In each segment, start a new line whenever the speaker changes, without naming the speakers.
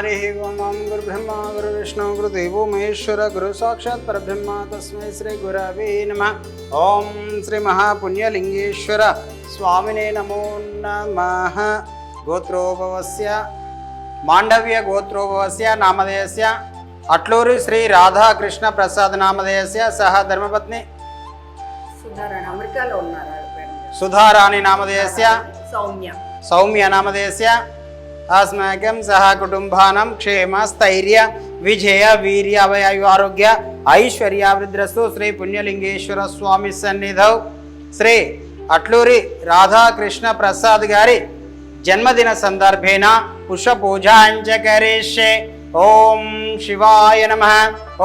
हरि ओम गुरु ब्रह्मा गुरु विष्णु गुरु देवो महेश्वर गुरु साक्षात् परब्रह्म तस्मै श्री गुरवे नमः। ओम श्री महापुण्यलिंगेश्वर स्वामिने नमो नमः। गोत्रोभवस्य मांडव्य गोत्रोभवस्य नामधेयस्य अट्लूरी श्री राधा कृष्ण प्रसाद नामधेयस्य सह धर्मपत्नी सुधाराणी नामधेयस्य सौम्य नामधेयस्य अस्माकं सह कुटुंबानां क्षेम स्थैर्य विजय वीर्य अभयायु आरोग्य ऐश्वर्यावृद्धिरस्तु। श्री पुण्यलिंगेश्वर स्वामी सन्निधौ श्री अट्लूरी राधा कृष्ण प्रसाद गारी जन्मदिन संदर्भेन पुष्पपूजाञ्च करिष्ये। ओम शिवाय नमः,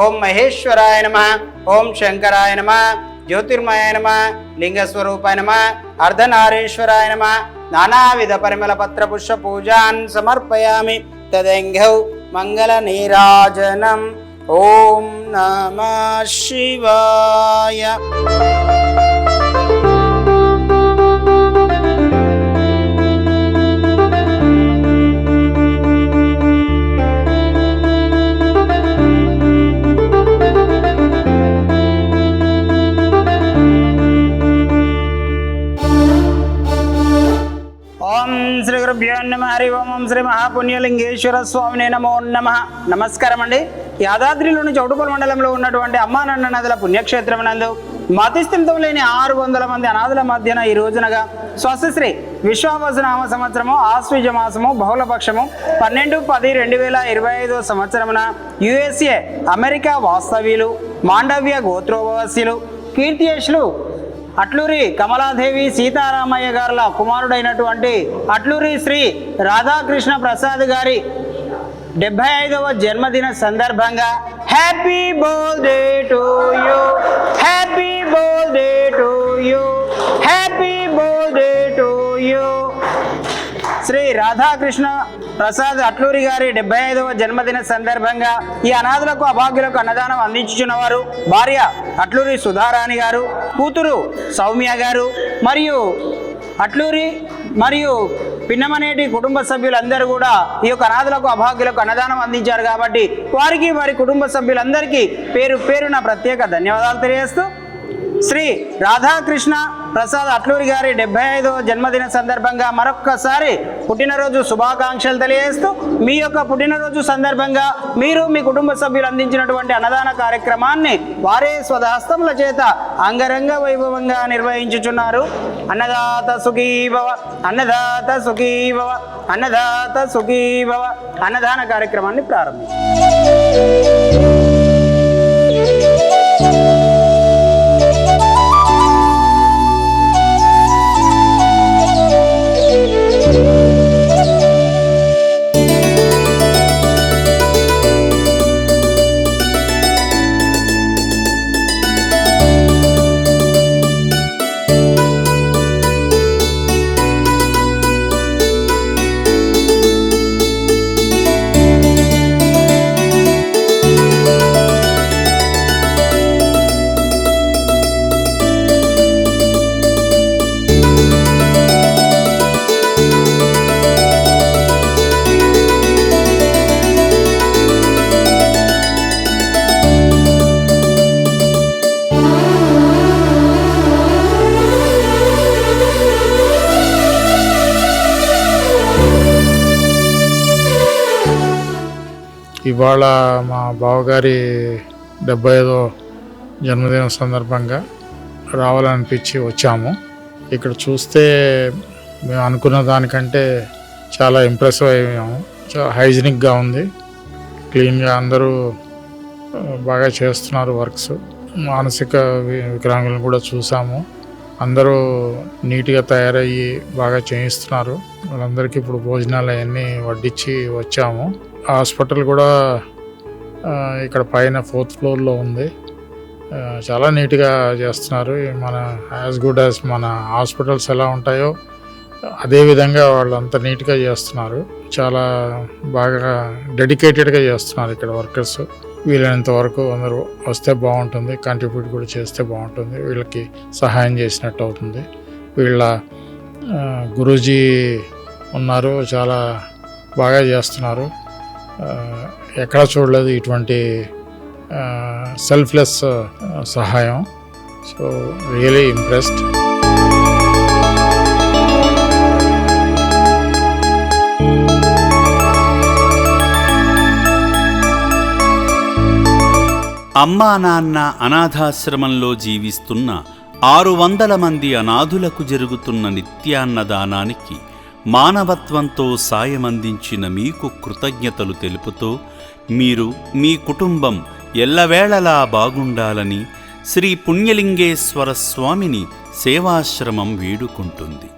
ओम महेश्वराय नमः, ओम शंकराय नमः, ज्योतिर्मयाय नमः, लिंगस्वरूपाय नमः, अर्धनारीश्वराय नमः। नानाविध परिमल पत्र पुष्प पूजान् समर्पयामि। तदङ्घौ मंगल नीराजनम्। ओम नमः शिवाय। శ్రీ గురుభ్యో నమః. హరి ఓం శ్రీ మహాపుణ్యలింగేశ్వర స్వామినే నమో నమః. నమస్కారం అండి. యాదాద్రిలోని చౌటుపల్లి మండలంలో ఉన్నటువంటి అమ్మానన్న నదుల పుణ్యక్షేత్రం నందు మతిస్థిమితం లేని 600 మంది అనాథుల మధ్యన ఈ రోజునగా స్వస్తిశ్రీ విశ్వావసునామ సంవత్సరము ఆశ్వీజ మాసము బహుళపక్షము 12-10-2025 సంవత్సరమున యుఎస్ఏ అమెరికా వాస్తవ్యులు మాండవ్య గోత్రోభవస్యులు కీర్తియేషులు అట్లూరి కమలాదేవి సీతారామయ్య గారుల కుమారుడైనటువంటి అట్లూరి శ్రీ రాధాకృష్ణ ప్రసాద్ గారి 75వ జన్మదిన సందర్భంగా happy birthday to you, happy birthday to you, happy birthday to you. Shri Radhakrishna Prasad Atluri గారి 75వ జన్మదిన సందర్భంగా ఈ అనాథులకు అభాగ్యులకు అన్నదానం అందించుచున్నవారు భార్య అట్లూరి సుధారాణి గారు, కూతురు సౌమ్య గారు మరియు అట్లూరి మరియు పిన్నమనేటి కుటుంబ సభ్యులందరూ కూడా ఈ యొక్క అనాథులకు అభాగ్యులకు అన్నదానం అందించారు. కాబట్టి వారికి వారి కుటుంబ సభ్యులందరికీ పేరు పేరున ప్రత్యేక ధన్యవాదాలు తెలియజేస్తూ శ్రీ రాధాకృష్ణ ప్రసాద్ అట్లూరి గారి 75వ జన్మదిన సందర్భంగా మరొక్కసారి పుట్టినరోజు శుభాకాంక్షలు తెలియజేస్తూ మీ యొక్క పుట్టినరోజు సందర్భంగా మీరు మీ కుటుంబ సభ్యులు అందించినటువంటి అన్నదాన కార్యక్రమాన్ని వారే స్వహస్తముల చేత అంగరంగ వైభవంగా నిర్వహించుచున్నారు. అన్నదాత సుఖీభవ, అన్నదాత సుఖీభవ, అన్నదాత సుఖీభవ. అన్నదాన కార్యక్రమాన్ని ప్రారంభించారు.
ఇవాళ మా బావగారి 75వ జన్మదినం సందర్భంగా రావాలనిపించి వచ్చాము. ఇక్కడ చూస్తే మేము అనుకున్న దానికంటే చాలా ఇంప్రెసివ్ అయ్యాము. చాలా హైజీనిక్గా ఉంది, క్లీన్గా అందరూ బాగా చేస్తున్నారు వర్క్స్. మానసిక వికలాంగులను కూడా చూసాము, అందరూ నీట్గా తయారయ్యి బాగా చేయిస్తున్నారు. వాళ్ళందరికీ ఇప్పుడు భోజనాలు అవన్నీ వడ్డించి వచ్చాము. హాస్పిటల్ కూడా ఇక్కడ పైన 4th ఫ్లోర్లో ఉంది. చాలా నీట్గా చేస్తున్నారు. మన యాజ్ గుడ్ యాజ్ మన హాస్పిటల్స్ ఎలా ఉంటాయో అదేవిధంగా వాళ్ళు అంత నీట్గా చేస్తున్నారు. చాలా బాగా డెడికేటెడ్గా చేస్తున్నారు ఇక్కడ వర్కర్స్. వీలైనంత వరకు అందరూ వస్తే బాగుంటుంది, కంట్రిబ్యూట్ కూడా చేస్తే బాగుంటుంది, వీళ్ళకి సహాయం చేసినట్టు అవుతుంది. వీళ్ళ గురూజీ ఉన్నారు, చాలా బాగా చేస్తున్నారు. ఎక్కడా చూడలేదు ఇటువంటి సెల్ఫ్లెస్ సహాయం. So really impressed.
అమ్మా నాన్న అనాథాశ్రమంలో జీవిస్తున్న 600 మంది అనాథులకు జరుగుతున్న నిత్యాన్నదానానికి మానవత్వంతో సాయమందించిన మీకు కృతజ్ఞతలు తెలుపుతూ మీరు మీ కుటుంబం ఎల్లవేళలా బాగుండాలని శ్రీ పుణ్యలింగేశ్వర స్వామిని సేవాశ్రమం వేడుకుంటుంది.